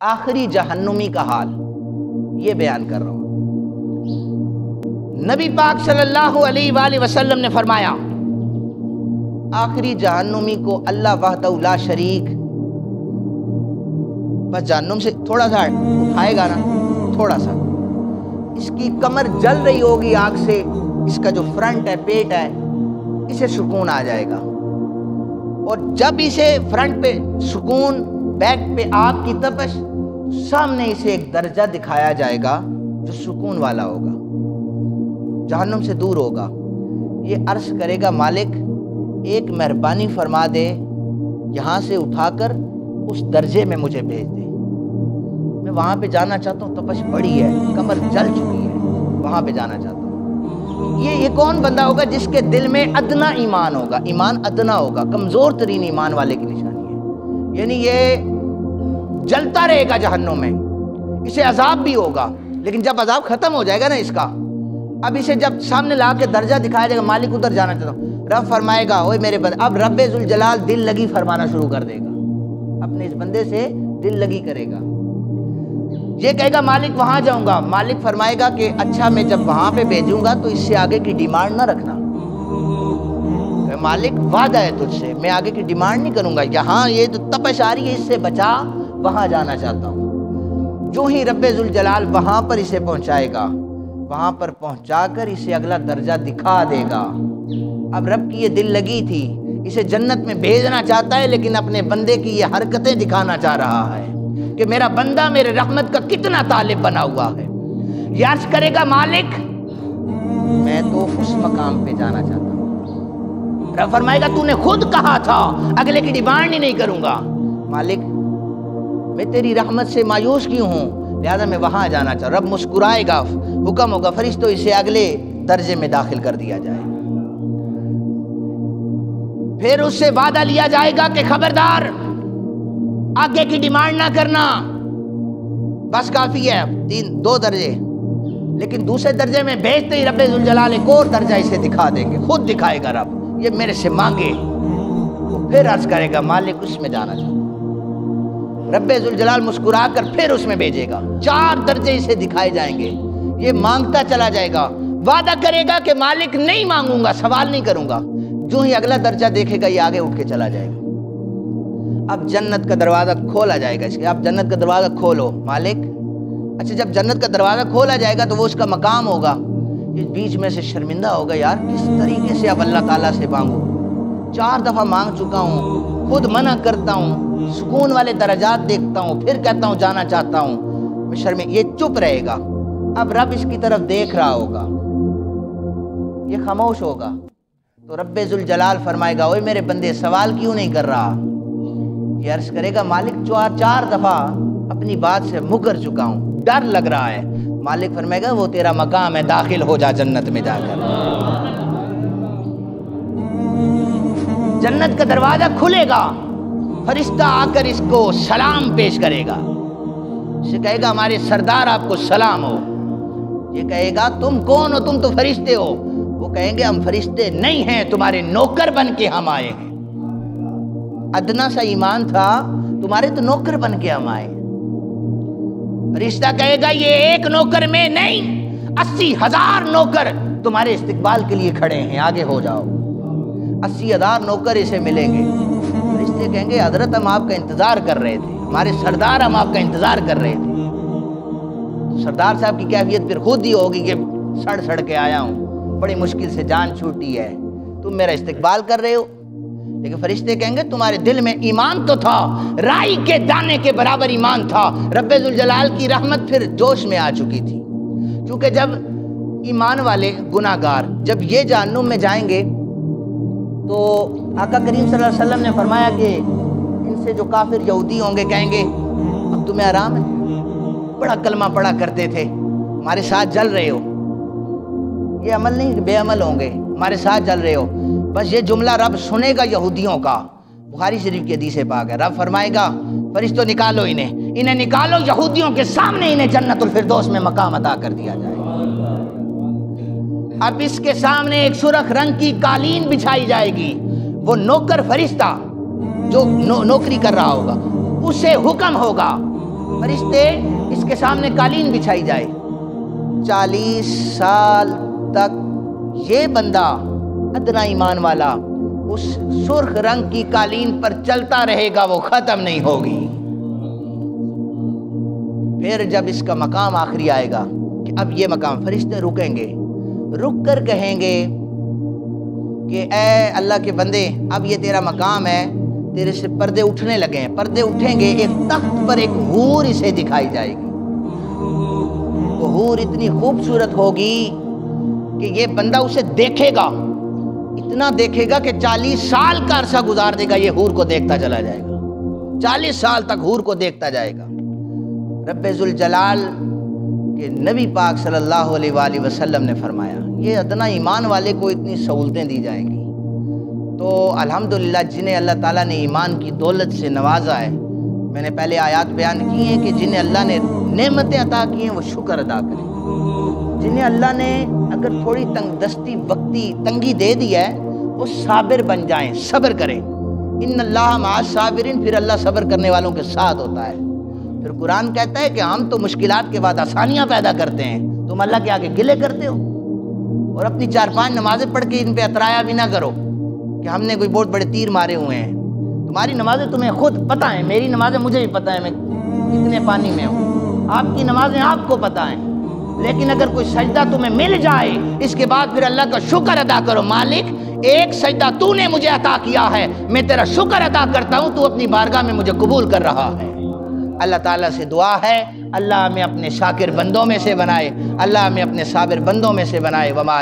آخری جہنمی کا حال یہ بیان کر رہا ہوں۔ نبی پاک صلی اللہ علیہ وآلہ وسلم نے فرمایا آخری جہنمی کو اللہ وحدہ لا شریک بس جہنم سے تھوڑا سا اٹھائے گا نا، تھوڑا سا، اس کی کمر جل رہی ہوگی آگ سے، اس کا جو فرنٹ ہے، پیٹ ہے، اسے سکون آ جائے گا، اور جب اسے فرنٹ پہ سکون، بیک پہ آگ کی تپش، سامنے اسے ایک درجہ دکھایا جائے گا جو سکون والا ہوگا، جہنم سے دور ہوگا۔ یہ عرض کرے گا مالک ایک مہربانی فرما دے، یہاں سے اٹھا کر اس درجے میں مجھے بھیج دے، میں وہاں پہ جانا چاہتا ہوں، تپش بڑی ہے، کمر جل چکی ہے، وہاں پہ جانا چاہتا ہوں۔ یہ کون بندہ ہوگا جس کے دل میں ادنا ایمان ہوگا، ایمان ادنا ہوگا، کمزور ترین ایمان والے کی نشانی ہے، یعنی یہ جلتا رہے گا جہنم میں، اسے عذاب بھی ہوگا، لیکن جب عذاب ختم ہو جائے گا نا اس کا، اب اسے جب سامنے لا کے درجہ دکھایا جائے گا، مالک ادھر جانا چاہتا ہوں، رب فرمائے گا اوے میرے بندے، اب رب ذوالجلال دل لگی فرمانا شروع کر دے گا، اپنے اس بندے سے دل لگی کرے گا، یہ کہے گا مالک وہاں جاؤں گا، مالک فرمائے گا کہ اچھا میں جب وہاں پہ بھیجوں گا تو اس سے آگے کی ڈیمانڈ نہ رکھنا، کہ مالک وعدہ ہے تجھ سے، میں آگے کی ڈیمانڈ نہیں کروں گا، یہاں یہ تو تپش آ رہی ہے اس سے بچا، وہاں جانا چاہتا ہوں۔ جو ہی رب ذوالجلال وہاں پر اسے پہنچائے گا، وہاں پر پہنچا کر اسے اگلا درجہ دکھا دے گا۔ اب رب کی یہ دل لگی تھی، اسے جنت میں بھیجنا چاہتا ہے، لیکن اپنے بندے کی یہ حرکتیں دکھانا چاہ رہا ہے کہ میرا بندہ میرے رحمت کا کتنا طالب بنا ہوا ہے۔ یہ عرض کرے گا مالک میں تو اس مقام پہ جانا چاہتا ہوں، رب فرمائے گا تو نے خود کہا تھا اگلے کی ڈیمانڈ ہی نہیں کروں گا، مالک میں تیری رحمت سے مایوس کیوں ہوں، لہذا میں وہاں جانا چاہتا ہوں۔ رب مسکرائے گا، حکم ہوگا فرشتوں اسے اگلے درجے میں داخل کر دیا جائے، پھر اس سے وعدہ لیا جائے گا کہ خبردار آگے کی ڈیمانڈ نہ کرنا، بس کافی ہے 2 درجے، لیکن دوسرے درجے میں بھیجتے ہی رب ذوالجلال ایک اور درجہ اسے دکھا دیں گے، خود دکھائے گا رب، یہ میرے سے مانگے، پھر عرض کرے گا مالک اس میں جانا چاہتا ہوں، رب ذوالجلال مسکرا کر پھر اس میں بھیجے گا، 4 درجے اسے دکھائے جائیں گے، یہ مانگتا چلا جائے گا، وعدہ کرے گا کہ مالک نہیں مانگوں گا، سوال نہیں کروں گا، جو ہی اگلا درجہ دیکھے گا یہ آگے اٹھ کے چلا جائے گا۔ اب جنت کا دروازہ کھولا جائے گا، اس کے اب جنت کا دروازہ کھولو مالک، اچھا جب جنت کا دروازہ کھولا جائے گا تو وہ اس کا مقام ہوگا، اس بیچ میں سے شرمندہ ہوگا، یار کس طریقے سے اب اللہ تعالیٰ سے مانگوں، 4 دفعہ مانگ چکا ہوں، خود منع کرتا ہوں، سکون والے درجات دیکھتا ہوں، پھر کہتا ہوں جانا چاہتا ہوں، میں یہ چپ رہے گا، اب رب اس کی طرف دیکھ رہا ہوگا، یہ خاموش ہوگا، تو رب ذوالجلال فرمائے گا اوے میرے بندے سوال کیوں نہیں کر رہا، یہ عرض کرے گا مالک 4 دفعہ اپنی بات سے مکر چکا ہوں، ڈر لگ رہا ہے، مالک فرمائے گا وہ تیرا مقام ہے، داخل ہو جا جنت میں جا کر۔ جنت کا دروازہ کھلے گا، فرشتہ آ کر اس کو سلام پیش کرے گا، اسے کہے گا ہمارے سردار آپ کو سلام ہو، یہ کہے گا تم کون ہو، تم تو فرشتے ہو، وہ کہیں گے ہم فرشتے نہیں ہیں، تمہارے نوکر بن کے ہم آئے ہیں، ادنا سا ایمان تھا، تمہارے تو نوکر بن کے ہم آئے ہیں۔ فرشتہ کہے گا یہ ایک نوکر میں نہیں، 80,000 نوکر تمہارے استقبال کے لیے کھڑے ہیں، آگے ہو جاؤ، 80,000 نوکر اسے ملیں گے، فرشتے کہیں گے حضرت ہم آپ کا انتظار کر رہے تھے، ہمارے سردار ہم آپ کا انتظار کر رہے تھے، سردار صاحب کی کیفیت پھر خود ہی ہوگی کہ سڑ کے آیا ہوں، بڑی مشکل سے جان چھوٹی ہے، تم میرا استقبال کر رہے ہو، لیکن فرشتے کہیں گے تمہارے دل میں ایمان تو تھا، رائی کے دانے کے برابر ایمان تھا، رب ذوالجلال کی رحمت پھر جوش میں آ چکی تھی، کیونکہ جب ایمان والے گناہگار جب یہ جہنم میں جائیں گے تو آقا کریم صلی اللہ علیہ وسلم نے فرمایا کہ ان سے جو کافر یہودی ہوں گے کہیں گے اب تمہیں آرام ہے، بڑا کلمہ پڑھا کرتے تھے، ہمارے ساتھ جل رہے ہو، یہ عمل نہیں بے عمل ہوں گے، ہمارے ساتھ جل رہے ہو، بس یہ جملہ رب سنے گا یہودیوں کا، بخاری شریف کی حدیث پاک ہے، رب فرمائے گا فرشتوں نکالو انہیں نکالو، یہودیوں کے سامنے انہیں جنت الفردوس میں مقام عطا کر دیا جائے۔ اب اس کے سامنے ایک سرخ رنگ کی قالین بچھائی جائے گی، وہ نوکر فرشتہ جو نوکری کر رہا ہوگا اسے حکم ہوگا فرشتے اس کے سامنے قالین بچھائی جائے، 40 سال تک یہ بندہ ادنا ایمان والا اس سرخ رنگ کی قالین پر چلتا رہے گا، وہ ختم نہیں ہوگی۔ پھر جب اس کا مقام آخری آئے گا کہ اب یہ مقام، فرشتے رکیں گے، رک کر کہیں گے کہ اے اللہ کے بندے، اب یہ تیرا مقام ہے، تیرے سے پردے اٹھنے لگے ہیں۔ پردے اٹھیں گے، ایک تخت پر ایک حور اسے دکھائی جائے گی۔ وہ حور اتنی خوبصورت ہوگی کہ یہ بندہ اسے دیکھے گا، اتنا دیکھے گا کہ 40 سال کا عرصہ گزار دے گا، یہ حور کو دیکھتا چلا جائے گا، 40 سال تک حور کو دیکھتا جائے گا۔ رب ذوالجلال کہ نبی پاک صلی اللہ علیہ وآلہ وسلم نے فرمایا یہ ادنا ایمان والے کو اتنی سہولتیں دی جائیں گی۔ تو الحمدللہ جنہیں اللہ تعالیٰ نے ایمان کی دولت سے نوازا ہے، میں نے پہلے آیات بیان کی ہیں کہ جنہیں اللہ نے نعمتیں عطا کی ہیں وہ شکر ادا کریں، جنہیں اللہ نے اگر تھوڑی تنگ دستی وقتی تنگی دے دی ہے وہ صابر بن جائیں، صبر کریں۔ ان اللہ مع الصابرین، پھر اللہ صبر کرنے والوں کے ساتھ ہوتا ہے۔ پھر قرآن کہتا ہے کہ ہم تو مشکلات کے بعد آسانیاں پیدا کرتے ہیں، تم اللہ کے آگے گلے کرتے ہو، اور اپنی 4-5 نمازیں پڑھ کے ان پہ اترایا بھی نہ کرو کہ ہم نے کوئی بہت بڑے تیر مارے ہوئے ہیں۔ تمہاری نمازیں تمہیں خود پتہ ہیں، میری نمازیں مجھے بھی پتہ ہے میں کتنے پانی میں ہوں، آپ کی نمازیں آپ کو پتہ ہیں۔ لیکن اگر کوئی سجدہ تمہیں مل جائے اس کے بعد پھر اللہ کا شکر ادا کرو، مالک ایک سجدہ تو نے مجھے عطا کیا ہے، میں تیرا شکر ادا کرتا ہوں، تو اپنی بارگاہ میں مجھے قبول کر رہا ہے۔ اللہ تعالیٰ سے دعا ہے اللہ ہمیں اپنے شاکر بندوں میں سے بنائے، اللہ ہمیں اپنے صابر بندوں میں سے بنائے۔ وما